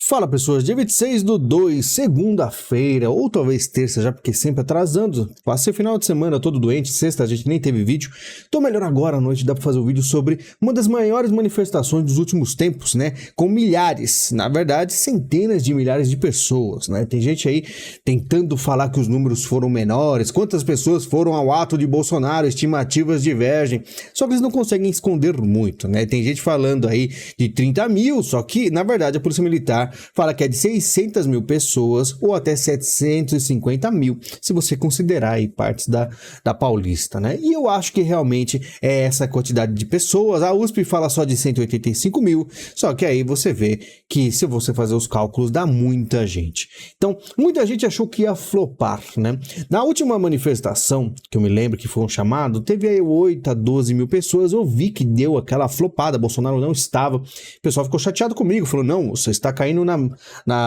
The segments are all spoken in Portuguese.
Fala pessoas, dia 26/2, segunda-feira, ou talvez terça já, porque sempre atrasando. Passei o final de semana todo doente, sexta a gente nem teve vídeo. Tô melhor agora à noite, dá pra fazer um vídeo sobre uma das maiores manifestações dos últimos tempos, né? Com milhares, na verdade centenas de milhares de pessoas, né? Tem gente aí tentando falar que os números foram menores, quantas pessoas foram ao ato de Bolsonaro, estimativas divergem. Só que eles não conseguem esconder muito, né? Tem gente falando aí de 30 mil, só que na verdade a Polícia Militar fala que é de 600 mil pessoas ou até 750 mil, se você considerar aí partes da Paulista, né? E eu acho que realmente é essa quantidade de pessoas. A USP fala só de 185 mil, só que aí você vê que se você fazer os cálculos dá muita gente. Então, muita gente achou que ia flopar, né? Na última manifestação, que eu me lembro que foi um chamado, teve aí 8 a 12 mil pessoas, eu vi que deu aquela flopada, Bolsonaro não estava, o pessoal ficou chateado comigo, falou, não, você está caindo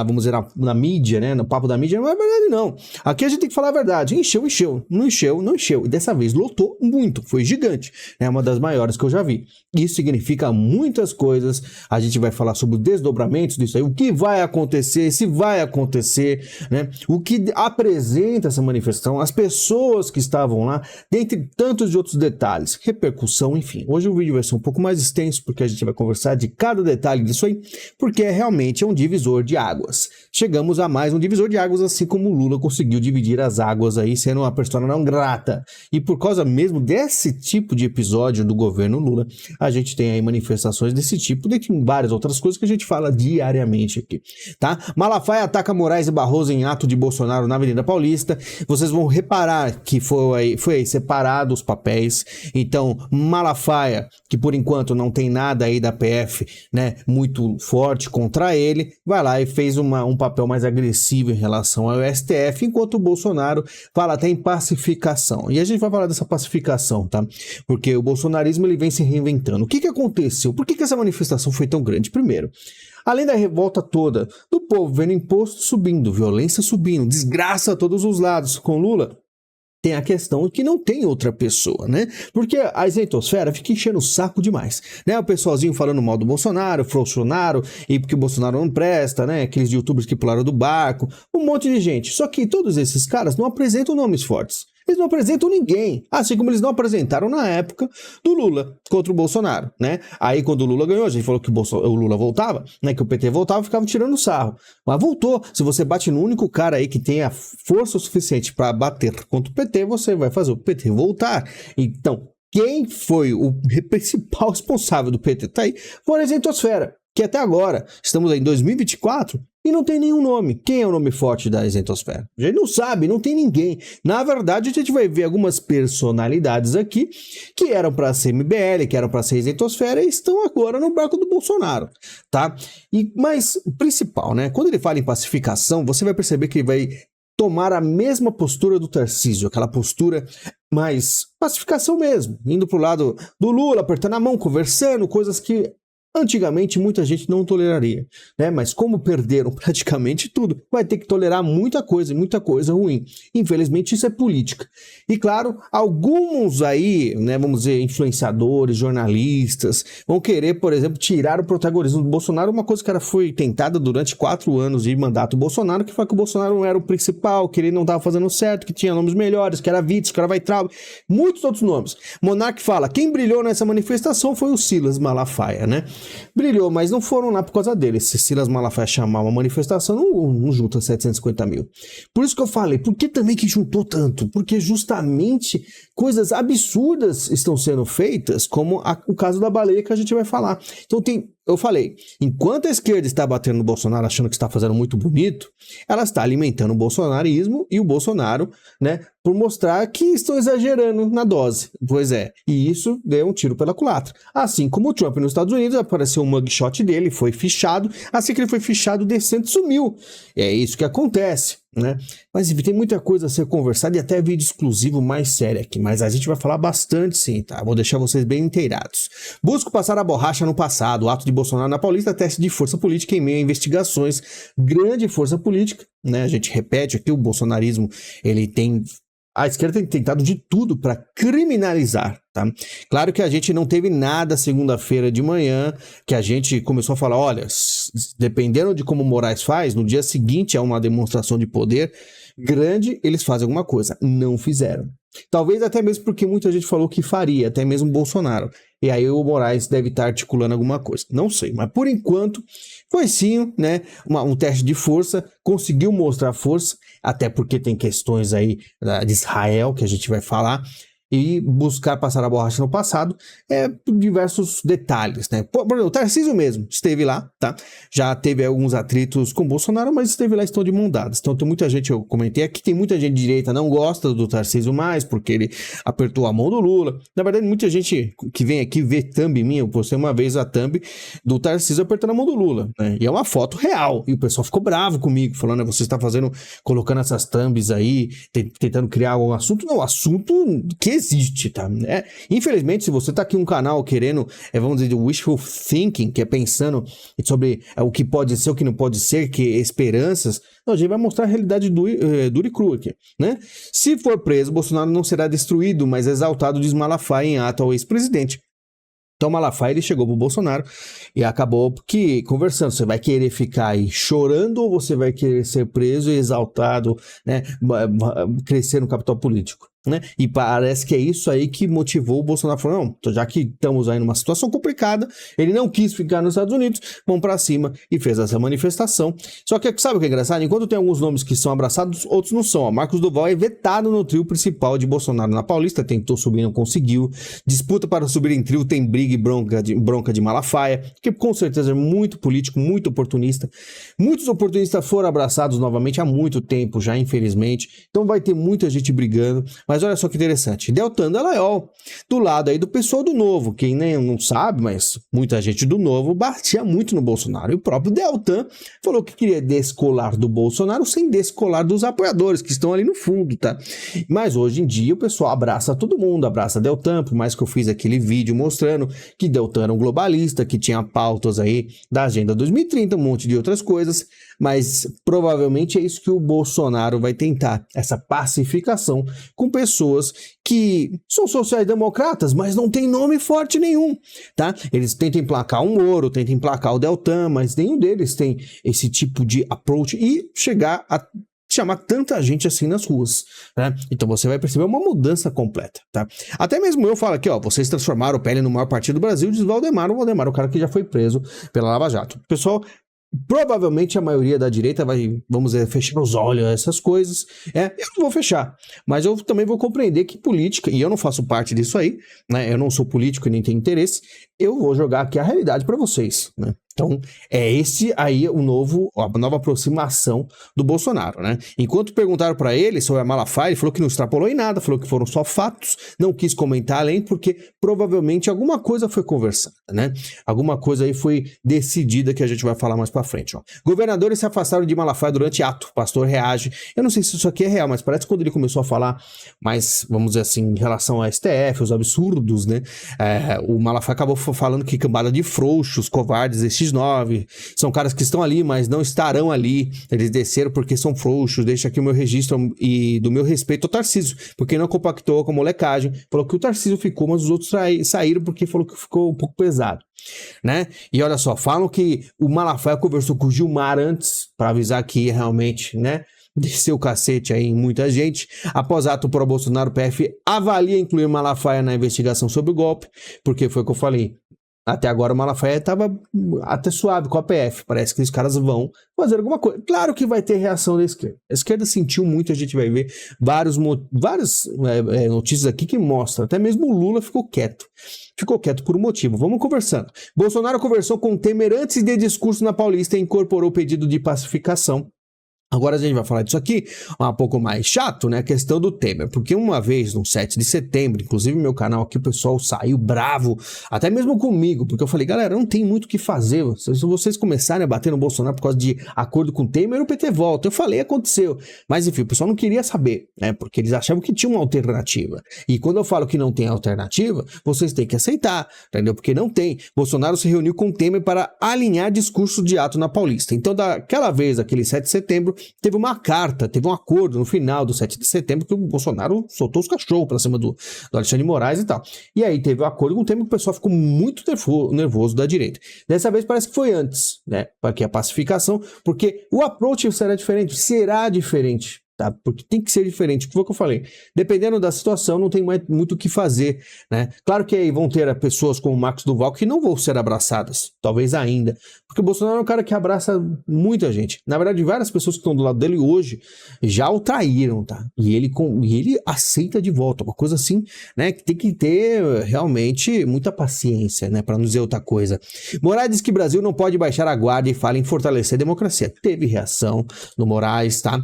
vamos dizer, na mídia, né? No papo da mídia, não é verdade, não. Aqui a gente tem que falar a verdade. Encheu. Não encheu. E dessa vez lotou muito. Foi gigante. É uma das maiores que eu já vi. Isso significa muitas coisas. A gente vai falar sobre os desdobramentos disso aí. O que vai acontecer, se vai acontecer, né? O que apresenta essa manifestação, as pessoas que estavam lá, dentre tantos de outros detalhes, repercussão, enfim. Hoje o vídeo vai ser um pouco mais extenso, porque a gente vai conversar de cada detalhe disso aí, porque realmente é um divisor de águas. Chegamos a mais um divisor de águas, assim como o Lula conseguiu dividir as águas aí, sendo uma persona não grata. E por causa mesmo desse tipo de episódio do governo Lula, a gente tem aí manifestações desse tipo, dentre várias outras coisas que a gente fala diariamente aqui, tá? Malafaia ataca Moraes e Barroso em ato de Bolsonaro na Avenida Paulista. Vocês vão reparar que foi aí separado os papéis. Então, Malafaia, que por enquanto não tem nada aí da PF, né, muito forte contra ele, vai lá e fez um papel mais agressivo em relação ao STF, enquanto o Bolsonaro fala até em pacificação. E a gente vai falar dessa pacificação, tá? Porque o bolsonarismo ele vem se reinventando. O que aconteceu? Por que essa manifestação foi tão grande? Primeiro, além da revolta toda do povo vendo imposto subindo, violência subindo, desgraça a todos os lados com Lula, tem a questão que não tem outra pessoa, né? Porque a isentosfera fica enchendo o saco demais, né? O pessoalzinho falando mal do Bolsonaro, e porque o Bolsonaro não presta, né? Aqueles youtubers que pularam do barco, um monte de gente. Só que todos esses caras não apresentam nomes fortes. Eles não apresentam ninguém, assim como eles não apresentaram na época do Lula contra o Bolsonaro, né? Aí quando o Lula ganhou, a gente falou que o Lula voltava, né? Que o PT voltava, ficavam tirando sarro. Mas voltou. Se você bate no único cara aí que tem a força suficiente para bater contra o PT, você vai fazer o PT voltar. Então, quem foi o principal responsável do PT tá aí foi a isentosfera, que até agora, estamos aí em 2024, e não tem nenhum nome. Quem é o nome forte da isentosfera? A gente não sabe, não tem ninguém. Na verdade, a gente vai ver algumas personalidades aqui que eram para ser MBL, que eram para ser isentosfera e estão agora no barco do Bolsonaro, tá? Mas o principal, né? Quando ele fala em pacificação, você vai perceber que ele vai tomar a mesma postura do Tarcísio, aquela postura mais pacificação mesmo, indo pro lado do Lula, apertando a mão, conversando, coisas que antigamente muita gente não toleraria, né? Mas como perderam praticamente tudo, vai ter que tolerar muita coisa ruim. Infelizmente isso é política. E claro, alguns aí, né, vamos dizer, influenciadores, jornalistas, vão querer, por exemplo, tirar o protagonismo do Bolsonaro, uma coisa que foi tentada durante 4 anos de mandato do Bolsonaro, que foi que o Bolsonaro não era o principal, que ele não estava fazendo certo, que tinha nomes melhores, que era Witzel, que era Weintraub, muitos outros nomes. Monark fala, quem brilhou nessa manifestação foi o Silas Malafaia, né? Brilhou, mas não foram lá por causa dele. Se Silas Malafaia chamar uma manifestação, não junta 750 mil. Por isso que eu falei, por que também que juntou tanto? Porque justamente coisas absurdas estão sendo feitas, como o caso da baleia que a gente vai falar. Então eu falei, enquanto a esquerda está batendo no Bolsonaro achando que está fazendo muito bonito, ela está alimentando o bolsonarismo e o Bolsonaro, né, por mostrar que estão exagerando na dose. Pois é, e isso deu um tiro pela culatra. Assim como o Trump nos Estados Unidos, apareceu um mugshot dele, foi fichado, assim que ele foi fichado, descendo, sumiu. É isso que acontece, né? Mas enfim, tem muita coisa a ser conversada e até vídeo exclusivo mais sério aqui, mas a gente vai falar bastante sim, tá? Vou deixar vocês bem inteirados. Busco passar a borracha no passado, o ato de Bolsonaro na Paulista, teste de força política em meio a investigações, grande força política, né? A gente repete aqui, o bolsonarismo, ele tem A esquerda tem tentado de tudo para criminalizar, tá? Claro que a gente não teve nada segunda-feira de manhã, que a gente começou a falar, olha, dependendo de como o Moraes faz, no dia seguinte a uma demonstração de poder grande, eles fazem alguma coisa. Não fizeram. Talvez até mesmo porque muita gente falou que faria, até mesmo Bolsonaro. E aí o Moraes deve estar articulando alguma coisa. Não sei, mas por enquanto foi sim, né, um teste de força, conseguiu mostrar força, até porque tem questões aí de Israel que a gente vai falar, e buscar passar a borracha no passado, por diversos detalhes, né? O Tarcísio mesmo esteve lá, tá? Já teve alguns atritos com o Bolsonaro, mas esteve lá, estão de mão dadas. Então tem muita gente, eu comentei aqui, tem muita gente de direita não gosta do Tarcísio mais, porque ele apertou a mão do Lula. Na verdade, muita gente que vem aqui vê thumb minha, eu postei uma vez a thumb do Tarcísio apertando a mão do Lula, né? E é uma foto real, e o pessoal ficou bravo comigo, falando, você está colocando essas thumbs aí, tentando criar algum assunto. Não, assunto que existe, tá? Infelizmente, se você tá aqui um canal querendo, vamos dizer, wishful thinking, que é pensando sobre o que pode ser, o que não pode ser, que esperanças, não, a gente vai mostrar a realidade dura e crua aqui, né? Se for preso, Bolsonaro não será destruído, mas exaltado, diz Malafaia em ato ao ex-presidente. Então Malafaia, ele chegou pro Bolsonaro e acabou conversando, você vai querer ficar aí chorando ou você vai querer ser preso e exaltado, né, crescer no capital político, né? E parece que é isso aí que motivou o Bolsonaro a falar, não, já que estamos aí numa situação complicada, ele não quis ficar nos Estados Unidos, vamos pra cima e fez essa manifestação. Só que sabe o que é engraçado? Enquanto tem alguns nomes que são abraçados, outros não são. Marcos Duval é vetado no trio principal de Bolsonaro na Paulista, tentou subir, não conseguiu. Disputa para subir em trio, tem briga e bronca de Malafaia, que com certeza é muito político, muito oportunista. Muitos oportunistas foram abraçados novamente há muito tempo já, infelizmente. Então vai ter muita gente brigando. Mas olha só que interessante, Deltan Dallagnol, do lado aí do pessoal do Novo, quem nem não sabe, mas muita gente do Novo batia muito no Bolsonaro. E o próprio Deltan falou que queria descolar do Bolsonaro sem descolar dos apoiadores, que estão ali no fundo, tá? Mas hoje em dia o pessoal abraça todo mundo, abraça Deltan, por mais que eu fiz aquele vídeo mostrando que Deltan era um globalista, que tinha pautas aí da Agenda 2030, um monte de outras coisas, mas provavelmente é isso que o Bolsonaro vai tentar, essa pacificação com pessoas que são sociais-democratas, mas não tem nome forte nenhum, tá? Eles tentam emplacar um Moro, tentam emplacar o Deltan, mas nenhum deles tem esse tipo de approach e chegar a chamar tanta gente assim nas ruas, né? Então você vai perceber uma mudança completa, tá? Até mesmo eu falo aqui, ó, vocês transformaram o PL no maior partido do Brasil, diz o Valdemar, o cara que já foi preso pela Lava Jato. Pessoal, provavelmente a maioria da direita vai, vamos dizer, fechar os olhos a essas coisas. Eu não vou fechar, mas eu também vou compreender que política, e eu não faço parte disso aí, né? Eu não sou político e nem tenho interesse, eu vou jogar aqui a realidade para vocês, né? Então, é esse aí a nova aproximação do Bolsonaro, né? Enquanto perguntaram para ele sobre a Malafaia, ele falou que não extrapolou em nada, falou que foram só fatos, não quis comentar além, porque provavelmente alguma coisa foi conversada, né? Alguma coisa aí foi decidida que a gente vai falar mais para frente, ó. Governadores se afastaram de Malafaia durante ato, pastor reage. Eu não sei se isso aqui é real, mas parece que quando ele começou a falar mais, vamos dizer assim, em relação ao STF, os absurdos, né? O Malafaia acabou falando que cambada de frouxos, covardes, X9, são caras que estão ali, mas não estarão ali. Eles desceram porque são frouxos. Deixa aqui o meu registro e do meu respeito ao Tarcísio, porque não compactou com a molecagem. Falou que o Tarcísio ficou, mas os outros saíram porque falou que ficou um pouco pesado, né? E olha só, falam que o Malafaia conversou com o Gilmar antes para avisar que ia realmente, né, desceu o cacete aí em muita gente. Após ato pro Bolsonaro, o PF avalia incluir Malafaia na investigação sobre o golpe, porque foi o que eu falei. Até agora o Malafaia estava até suave com a PF. Parece que os caras vão fazer alguma coisa. Claro que vai ter reação da esquerda. A esquerda sentiu muito, a gente vai ver várias notícias aqui que mostram. Até mesmo o Lula ficou quieto. Ficou quieto por um motivo. Vamos conversando. Bolsonaro conversou com Temer antes de discurso na Paulista e incorporou o pedido de pacificação. Agora a gente vai falar disso aqui, um pouco mais chato, né, a questão do Temer, porque uma vez, no 7 de setembro, inclusive no meu canal aqui, o pessoal saiu bravo, até mesmo comigo, porque eu falei, galera, não tem muito o que fazer, se vocês começarem a bater no Bolsonaro por causa de acordo com o Temer, o PT volta. Eu falei, aconteceu, mas enfim, o pessoal não queria saber, né, porque eles achavam que tinha uma alternativa, e quando eu falo que não tem alternativa, vocês têm que aceitar, entendeu, porque não tem. Bolsonaro se reuniu com o Temer para alinhar discurso de ato na Paulista, então daquela vez, aquele 7 de setembro, teve uma carta, teve um acordo no final do 7 de setembro que o Bolsonaro soltou os cachorros pra cima do Alexandre de Moraes e tal. E aí teve o acordo com o tempo que o pessoal ficou muito nervoso da direita. Dessa vez parece que foi antes, né? Porque a pacificação, porque o approach será diferente. Tá? Porque tem que ser diferente, foi o que eu falei. Dependendo da situação, não tem mais muito o que fazer, né? Claro que aí vão ter pessoas como o Marcos Duval que não vão ser abraçadas, talvez ainda. Porque o Bolsonaro é um cara que abraça muita gente. Na verdade, várias pessoas que estão do lado dele hoje já o traíram, tá? E ele aceita de volta. Uma coisa assim, né? Que tem que ter realmente muita paciência, né? Para não dizer outra coisa. Moraes diz que o Brasil não pode baixar a guarda e fala em fortalecer a democracia. Teve reação no Moraes, tá?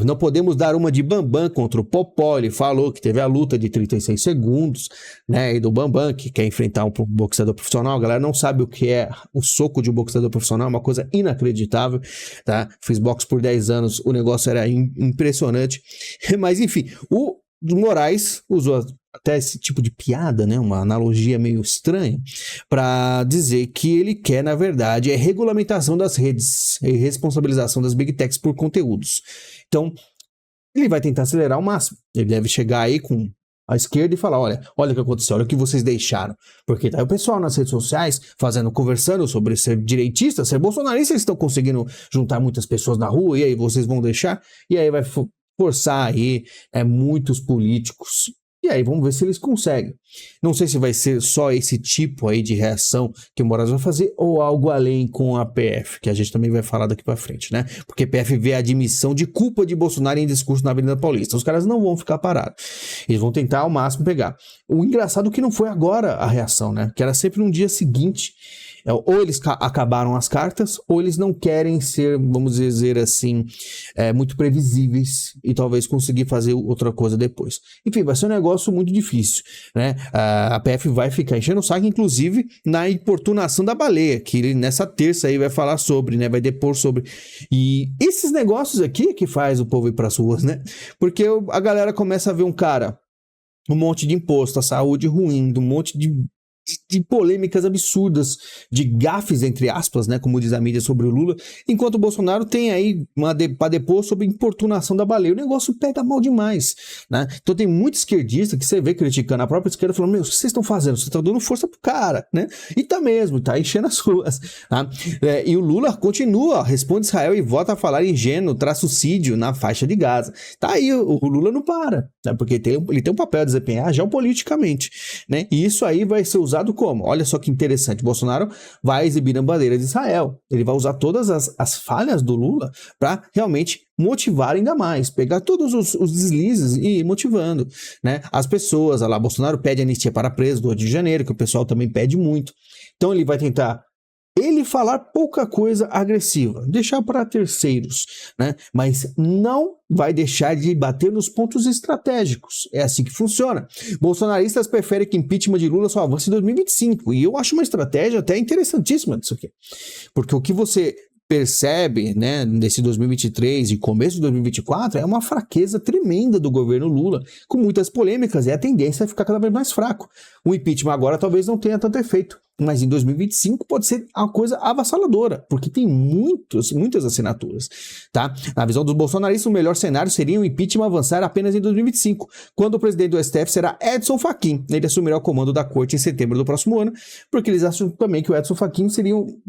Não podemos dar uma de Bambam contra o Popó. Ele falou que teve a luta de 36 segundos, né? E do Bambam, que quer enfrentar um boxeador profissional. A galera não sabe o que é o soco de um boxeador profissional, é uma coisa inacreditável, tá? Fiz boxe por 10 anos, o negócio era impressionante. Mas enfim, o Moraes usou até esse tipo de piada, né? Uma analogia meio estranha, para dizer que ele quer, na verdade, regulamentação das redes e responsabilização das big techs por conteúdos. Então, ele vai tentar acelerar ao máximo. Ele deve chegar aí com a esquerda e falar, olha o que aconteceu, olha o que vocês deixaram. Porque tá aí o pessoal nas redes sociais conversando sobre ser direitista, ser bolsonarista, eles estão conseguindo juntar muitas pessoas na rua, e aí vocês vão deixar, e aí vai forçar aí muitos políticos. E aí vamos ver se eles conseguem. Não sei se vai ser só esse tipo aí de reação que o Moraes vai fazer ou algo além com a PF, que a gente também vai falar daqui pra frente, né? Porque a PF vê a admissão de culpa de Bolsonaro em discurso na Avenida Paulista. Os caras não vão ficar parados. Eles vão tentar ao máximo pegar. O engraçado é que não foi agora a reação, né? Que era sempre no dia seguinte. Ou eles acabaram as cartas, ou eles não querem ser, vamos dizer assim, muito previsíveis e talvez conseguir fazer outra coisa depois. Enfim, vai ser um negócio muito difícil, né? A PF vai ficar enchendo o saco, inclusive na importunação da baleia, que ele nessa terça aí vai falar sobre, né? Vai depor sobre. E esses negócios aqui que faz o povo ir pras ruas, né? Porque a galera começa a ver um monte de imposto, a saúde ruim, um monte de polêmicas absurdas, de gafes, entre aspas, né, como diz a mídia sobre o Lula, enquanto o Bolsonaro tem aí para depor sobre importunação da baleia. O negócio pega mal demais, né? Então tem muito esquerdista que você vê criticando a própria esquerda, falando, meu, o que vocês estão fazendo? Vocês estão dando força pro cara, né? E tá mesmo, tá enchendo as ruas, tá? E o Lula continua, responde Israel e volta a falar em genocídio na faixa de Gaza. Tá aí, o Lula não para, né? Porque ele tem um papel a desempenhar geopoliticamente, né? E isso aí vai ser usado como? Olha só que interessante, Bolsonaro vai exibir a bandeira de Israel, ele vai usar todas as falhas do Lula para realmente motivar ainda mais, pegar todos os deslizes e ir motivando, né? As pessoas, olha lá, Bolsonaro pede anistia para presos do Rio de Janeiro, que o pessoal também pede muito, então ele vai tentar falar pouca coisa agressiva, deixar para terceiros, né? Mas não vai deixar de bater nos pontos estratégicos. É assim que funciona. Bolsonaristas preferem que impeachment de Lula só avance em 2025. E eu acho uma estratégia até interessantíssima disso aqui. Porque o que você percebe, né, nesse 2023 e começo de 2024 é uma fraqueza tremenda do governo Lula, com muitas polêmicas, e a tendência é ficar cada vez mais fraco. O impeachment agora talvez não tenha tanto efeito, mas em 2025 pode ser uma coisa avassaladora, porque tem muitas assinaturas, tá? Na visão dos bolsonaristas, o melhor cenário seria o impeachment avançar apenas em 2025, quando o presidente do STF será Edson Fachin. Ele assumirá o comando da corte em setembro do próximo ano, porque eles acham também que o Edson Fachin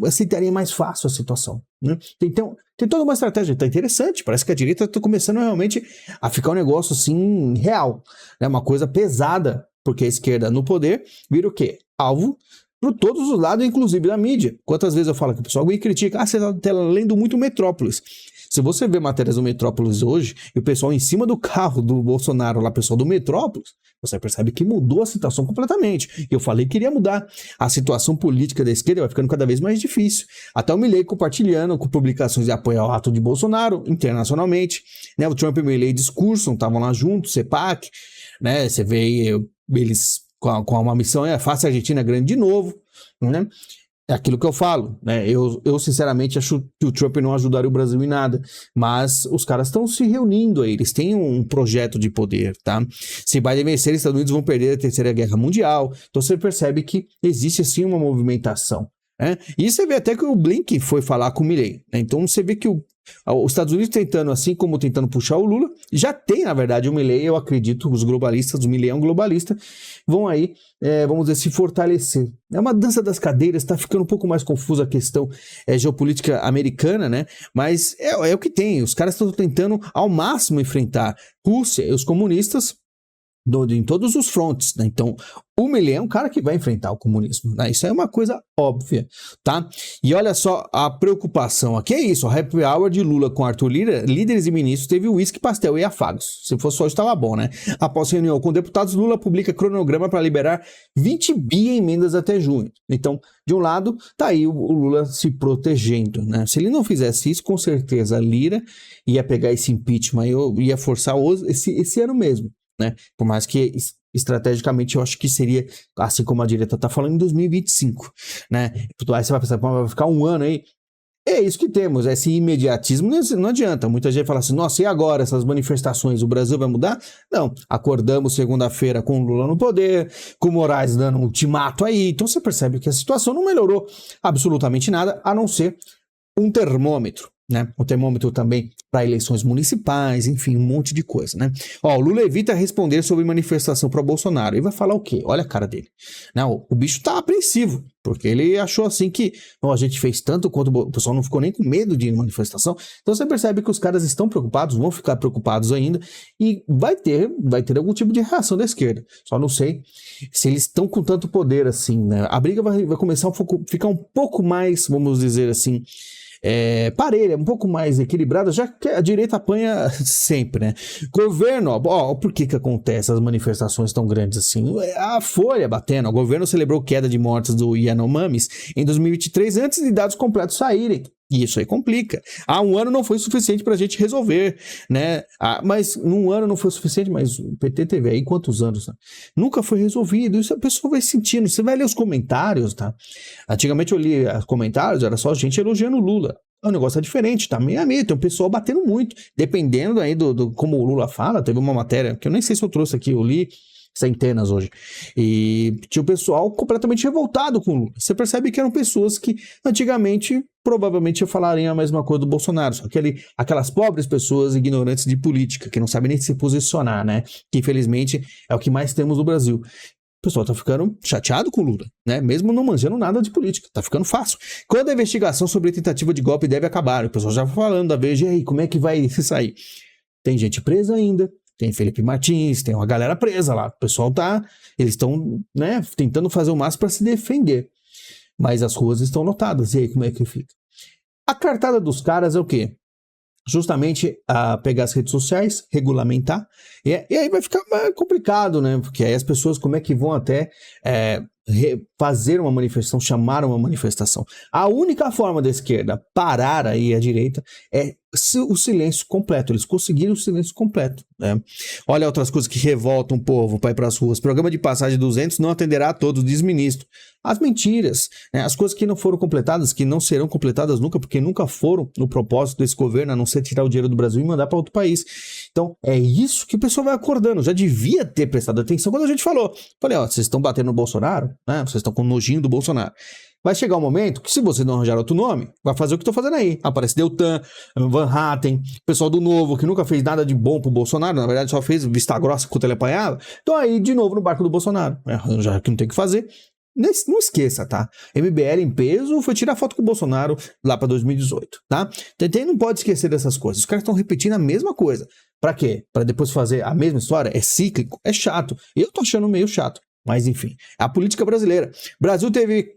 aceitaria mais fácil a situação, né? Então, tem toda uma estratégia, tá interessante, parece que a direita está começando realmente a ficar um negócio assim, real, né? Uma coisa pesada, porque a esquerda no poder vira o quê? Alvo por todos os lados, inclusive da mídia. Quantas vezes eu falo que o pessoal me critica, você está lendo muito Metrópolis. Se você vê matérias do Metrópolis hoje, e o pessoal em cima do carro do Bolsonaro, lá, pessoal do Metrópolis, você percebe que mudou a situação completamente. Eu falei que iria mudar. A situação política da esquerda vai ficando cada vez mais difícil. Até o Milei compartilhando com publicações de apoio ao ato de Bolsonaro, internacionalmente, né? O Trump e o Milei discursam, estavam lá juntos, CEPAC, né? Você vê eles com uma missão, faça a Argentina grande de novo, né? É aquilo que eu falo, né? Eu sinceramente acho que o Trump não ajudaria o Brasil em nada, mas os caras estão se reunindo aí, eles têm um projeto de poder, tá? Se Biden vencer, os Estados Unidos vão perder a Terceira Guerra Mundial, então você percebe que existe assim uma movimentação, né? E você vê até que o Blinken foi falar com o Milei, né? Então você vê que Os Estados Unidos tentando, assim como tentando puxar o Lula, já tem, na verdade, o Milei, eu acredito, os globalistas, o Milei é um globalista, vão aí, vamos dizer, se fortalecer. É uma dança das cadeiras, tá ficando um pouco mais confusa a questão geopolítica americana, né? Mas é o que tem, os caras estão tentando ao máximo enfrentar Rússia e os comunistas em todos os frontes, né? Então, o Milei é um cara que vai enfrentar o comunismo, né? Isso é uma coisa óbvia, tá? E olha só a preocupação aqui, é isso, o happy hour de Lula com Arthur Lira, líderes e ministros, teve uísque, pastel e afagos. Se fosse só, estava bom, né? Após reunião com deputados, Lula publica cronograma para liberar 20 bi em emendas até junho. Então, de um lado, tá aí o Lula se protegendo, né? Se ele não fizesse isso, com certeza a Lira ia pegar esse impeachment e ia forçar esse ano mesmo, né? Por mais que estrategicamente eu acho que seria, assim como a direita tá falando, em 2025, né? Aí você vai pensar, vai ficar um ano aí. É isso que temos, esse imediatismo não adianta. Muita gente fala assim, nossa, e agora essas manifestações, o Brasil vai mudar? Não, acordamos segunda-feira com o Lula no poder, com o Moraes dando um ultimato aí, então você percebe que a situação não melhorou absolutamente nada, a não ser um termômetro, né? O termômetro também para eleições municipais, enfim, um monte de coisa, né? Ó, o Lula evita responder sobre manifestação pro Bolsonaro. E vai falar o quê? Olha a cara dele. Não, o bicho tá apreensivo, porque ele achou assim que a gente fez tanto quanto o pessoal não ficou nem com medo de ir em manifestação. Então você percebe que os caras estão preocupados, vão ficar preocupados ainda, e vai ter algum tipo de reação da esquerda. Só não sei se eles estão com tanto poder assim, né? A briga vai começar ficar um pouco mais, vamos dizer assim, parelha, um pouco mais equilibrada, já que a direita apanha sempre, né? Governo, ó, por que acontece as manifestações tão grandes assim? A Folha batendo, o governo celebrou queda de mortes do Yanomamis em 2023 antes de dados completos saírem. E isso aí complica. Há um ano não foi suficiente pra gente resolver, né? Mas num ano não foi suficiente, mas o PT teve aí quantos anos, né? Nunca foi resolvido. Isso a pessoa vai sentindo. Você vai ler os comentários, tá? Antigamente eu li os comentários, era só gente elogiando o Lula. O negócio é diferente, tá meio a meio, tem um pessoal batendo muito. Dependendo aí do como o Lula fala, teve uma matéria, que eu nem sei se eu trouxe aqui, eu li centenas hoje, e tinha o pessoal completamente revoltado com o Lula. Você percebe que eram pessoas que antigamente provavelmente falariam a mesma coisa do Bolsonaro, só que aquelas pobres pessoas ignorantes de política, que não sabem nem se posicionar, né? Que infelizmente é o que mais temos no Brasil. O pessoal tá ficando chateado com o Lula, né? Mesmo não manjando nada de política, tá ficando fácil. Quando a investigação sobre a tentativa de golpe deve acabar? O pessoal já falando da vez, e aí, como é que vai sair? Tem gente presa ainda, tem Felipe Martins, tem uma galera presa lá. O pessoal eles estão, né, tentando fazer o máximo para se defender. Mas as ruas estão lotadas. E aí, como é que fica? A cartada dos caras é o quê? Justamente pegar as redes sociais, regulamentar, e aí vai ficar complicado, né? Porque aí as pessoas, como é que vão até fazer uma manifestação, chamar uma manifestação? A única forma da esquerda parar aí a direita é o silêncio completo. Eles conseguiram o silêncio completo, né? Olha outras coisas que revoltam o povo para ir para as ruas. Programa de passagem 200 não atenderá a todos, diz ministro. As mentiras, né? As coisas que não foram completadas, que não serão completadas nunca, porque nunca foram no propósito desse governo, a não ser tirar o dinheiro do Brasil e mandar para outro país. Então, é isso que o pessoal vai acordando. Já devia ter prestado atenção quando a gente falou. Falei, ó, vocês estão batendo no Bolsonaro, né? Vocês estão com nojinho do Bolsonaro. Vai chegar um momento que, se você não arranjar outro nome, vai fazer o que estou fazendo aí. Aparece Deltan, Van Hatten, pessoal do Novo, que nunca fez nada de bom pro Bolsonaro, na verdade só fez vista grossa quando ele apanhava. Então aí, de novo, no barco do Bolsonaro. Já que não tem o que fazer. Não esqueça, tá? MBL em peso foi tirar foto com o Bolsonaro lá pra 2018, tá? Então não pode esquecer dessas coisas. Os caras estão repetindo a mesma coisa. Pra quê? Pra depois fazer a mesma história? É cíclico? É chato. Eu tô achando meio chato. Mas enfim, é a política brasileira. O Brasil teve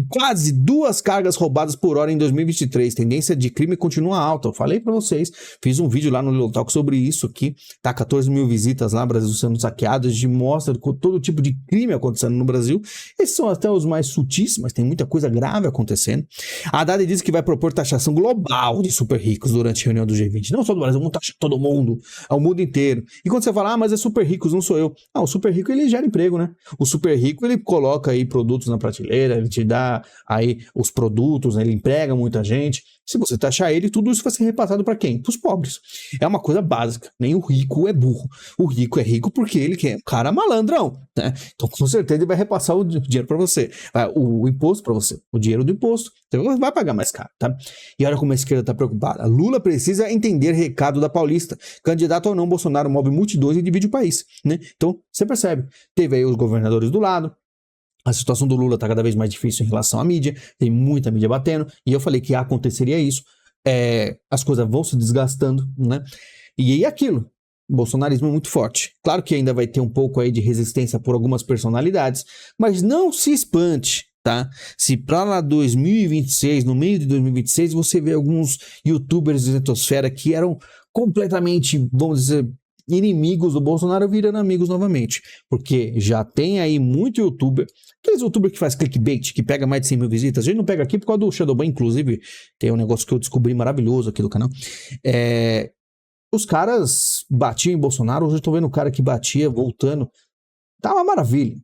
quase 2 cargas roubadas por hora em 2023. Tendência de crime continua alta. Eu falei pra vocês, fiz um vídeo lá no Little Talk sobre isso aqui. Tá 14 mil visitas lá, Brasil sendo saqueado. A gente mostra todo tipo de crime acontecendo no Brasil. Esses são até os mais sutis, mas tem muita coisa grave acontecendo. A Haddad diz que vai propor taxação global de super ricos durante a reunião do G20. Não só do Brasil, vamos taxar todo mundo, ao mundo inteiro. E quando você fala, mas é super ricos, não sou eu. O super rico ele gera emprego, né? O super rico ele coloca aí produtos na prateleira, ele te dá dá aí os produtos, né? Ele emprega muita gente. Se você taxar ele, tudo isso vai ser repassado para quem? Para os pobres. É uma coisa básica. Nem o rico é burro. O rico é rico porque ele é um cara malandrão, né? Então, com certeza, ele vai repassar o dinheiro para você. O imposto para você. O dinheiro do imposto. Você vai pagar mais caro, tá? E olha como a esquerda está preocupada. Lula precisa entender recado da Paulista. Candidato ou não, Bolsonaro move multidões e divide o país, né? Então, você percebe. Teve aí os governadores do lado. A situação do Lula está cada vez mais difícil em relação à mídia, tem muita mídia batendo, e eu falei que aconteceria isso, as coisas vão se desgastando, né? E aí aquilo, o bolsonarismo é muito forte. Claro que ainda vai ter um pouco aí de resistência por algumas personalidades, mas não se espante, tá? Se para lá 2026, no meio de 2026, você vê alguns youtubers de Zetosfera que eram completamente, vamos dizer, inimigos do Bolsonaro virando amigos novamente, porque já tem aí muito youtuber, aqueles youtubers que faz clickbait, que pega mais de 100 mil visitas, a gente não pega aqui por causa do Shadowban, inclusive, tem um negócio que eu descobri maravilhoso aqui do canal, os caras batiam em Bolsonaro, hoje eu tô vendo o cara que batia voltando, tá uma maravilha.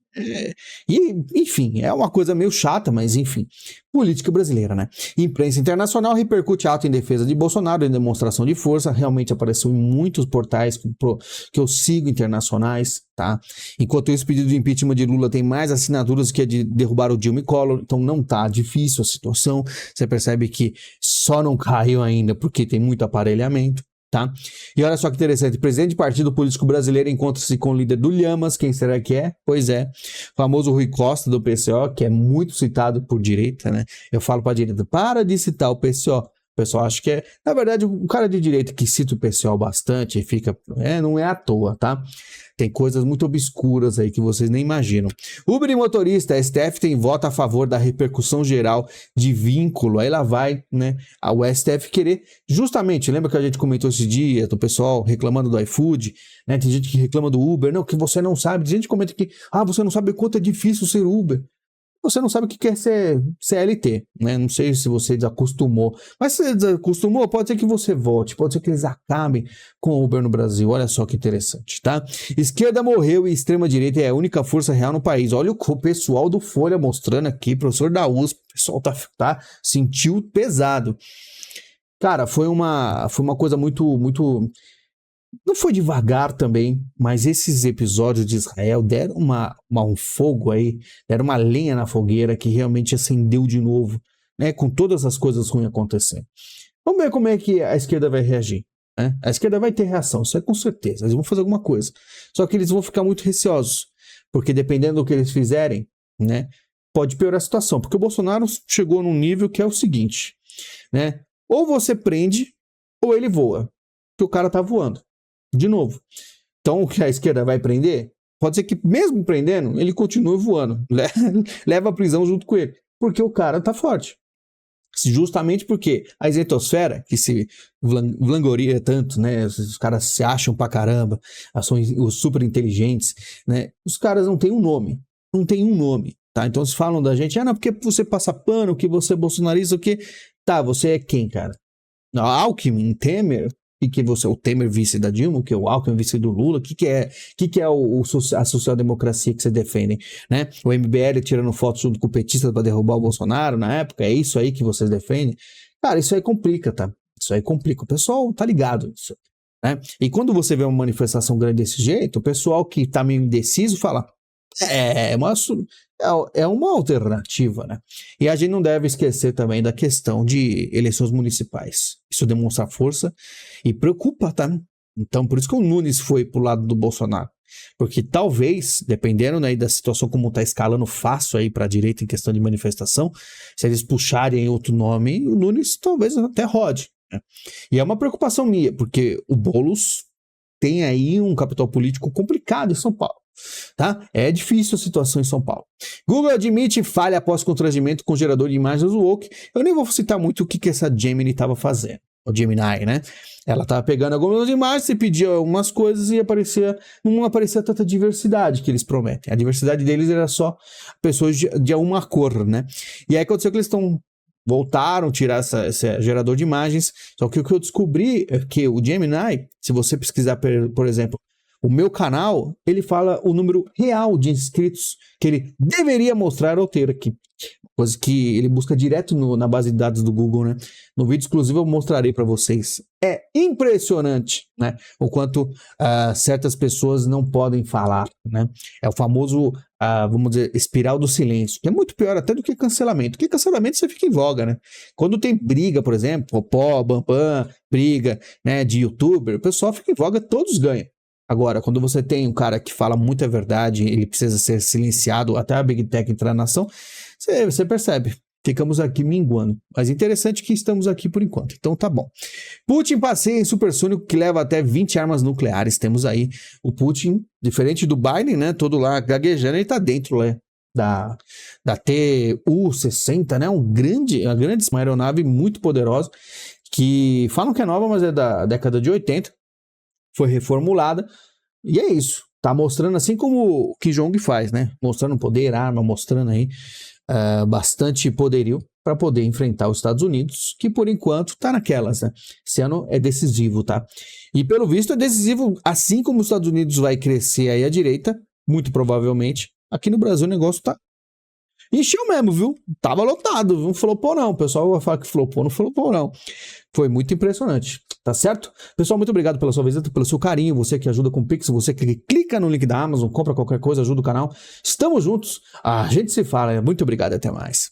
E, enfim, é uma coisa meio chata, mas enfim, política brasileira, né? Imprensa internacional repercute ato em defesa de Bolsonaro em demonstração de força, realmente apareceu em muitos portais que eu sigo internacionais, tá? Enquanto isso, o pedido de impeachment de Lula tem mais assinaturas que a de derrubar o Dilma e Collor, então não tá difícil a situação, você percebe que só não caiu ainda porque tem muito aparelhamento. Tá? E olha só que interessante, o presidente do partido político brasileiro encontra-se com o líder do Lhamas, quem será que é? Pois é, o famoso Rui Costa do PCO, que é muito citado por direita, né? Eu falo para a direita, para de citar o PCO. O pessoal acha que é, na verdade, o cara de direita que cita o PCO bastante, fica, não é à toa, tá? Tem coisas muito obscuras aí que vocês nem imaginam. Uber e motorista, STF tem voto a favor da repercussão geral de vínculo. Aí lá vai, né, o STF querer, justamente, lembra que a gente comentou esse dia, do pessoal reclamando do iFood, né? Tem gente que reclama do Uber, não, que você não sabe. Tem gente que comenta que, você não sabe o quanto é difícil ser Uber. Você não sabe o que é ser CLT, né? Não sei se você desacostumou. Mas se você desacostumou, pode ser que você volte. Pode ser que eles acabem com o Uber no Brasil. Olha só que interessante, tá? Esquerda morreu e extrema-direita é a única força real no país. Olha o pessoal do Folha mostrando aqui, professor da USP. O pessoal sentiu pesado. Cara, foi uma coisa muito... Não foi devagar também, mas esses episódios de Israel deram um fogo aí, deram uma lenha na fogueira que realmente acendeu de novo, né, com todas as coisas ruins acontecendo. Vamos ver como é que a esquerda vai reagir, né? A esquerda vai ter reação, isso é com certeza, eles vão fazer alguma coisa. Só que eles vão ficar muito receosos, porque dependendo do que eles fizerem, né, pode piorar a situação, porque o Bolsonaro chegou num nível que é o seguinte, né, ou você prende, ou ele voa, que o cara tá voando. De novo. Então, o que a esquerda vai prender, pode ser que mesmo prendendo, ele continue voando. Leva a prisão junto com ele. Porque o cara tá forte. Justamente porque a isentosfera, que se vangloria tanto, né? Os caras se acham pra caramba, são os super inteligentes, né? Os caras não têm um nome. Não tem um nome, tá? Então, eles falam da gente, não, porque você passa pano, que você é bolsonarista, o quê? Tá, você é quem, cara? Alckmin, Temer... que você é o Temer vice da Dilma, que é o Alckmin vice do Lula, que é a social-democracia que vocês defendem, né? O MBL tirando foto junto com o petista para derrubar o Bolsonaro na época, é isso aí que vocês defendem? Cara, isso aí complica, tá? Isso aí complica, o pessoal tá ligado nisso, né? E quando você vê uma manifestação grande desse jeito, o pessoal que tá meio indeciso fala, é uma alternativa, né? E a gente não deve esquecer também da questão de eleições municipais. Isso demonstra força e preocupa, tá? Então, por isso que o Nunes foi pro lado do Bolsonaro. Porque talvez, dependendo, né, da situação como tá escalando fácil aí pra direita em questão de manifestação, se eles puxarem outro nome, o Nunes talvez até rode, né? E é uma preocupação minha, porque o Boulos tem aí um capital político complicado em São Paulo. Tá? É difícil a situação em São Paulo. Google admite falha após constrangimento com gerador de imagens woke. Eu nem vou citar muito o que essa Gemini estava fazendo. O Gemini, né? Ela estava pegando algumas imagens e pedia algumas coisas e não aparecia tanta diversidade que eles prometem. A diversidade deles era só pessoas de uma cor, né? E aí aconteceu que eles voltaram a tirar esse gerador de imagens. Só que o que eu descobri é que o Gemini, se você pesquisar, por exemplo, o meu canal, ele fala o número real de inscritos que ele deveria mostrar ou ter aqui. coisa que ele busca direto na base de dados do Google, né? No vídeo exclusivo eu mostrarei para vocês. É impressionante, né? O quanto certas pessoas não podem falar, né? É o famoso, vamos dizer, espiral do silêncio, que é muito pior até do que cancelamento. Porque cancelamento você fica em voga, né? Quando tem briga, por exemplo, Popó, Bambam, briga, né, de youtuber, o pessoal fica em voga, todos ganham. Agora, quando você tem um cara que fala muita verdade, ele precisa ser silenciado até a Big Tech entrar na ação, você percebe. Ficamos aqui minguando. Mas interessante que estamos aqui por enquanto. Então tá bom. Putin passeia em supersônico que leva até 20 armas nucleares. Temos aí o Putin, diferente do Biden, né? Todo lá gaguejando, ele tá dentro, né? Da Tu-60, né? Uma aeronave muito poderosa, que falam que é nova, mas é da década de 80. Foi reformulada, e é isso. Tá mostrando assim como o Kim Jong faz, né? Mostrando poder, arma, mostrando aí bastante poderio para poder enfrentar os Estados Unidos, que por enquanto tá naquelas, né? Esse ano é decisivo, tá? E pelo visto é decisivo, assim como os Estados Unidos vai crescer aí à direita, muito provavelmente, aqui no Brasil o negócio tá... encheu mesmo, viu? Tava lotado, não flopou não. O pessoal vai falar que flopou, não flopou não. Foi muito impressionante, tá certo? Pessoal, muito obrigado pela sua visita, pelo seu carinho, você que ajuda com o Pix, você que clica no link da Amazon, compra qualquer coisa, ajuda o canal. Estamos juntos, a gente se fala, muito obrigado e até mais.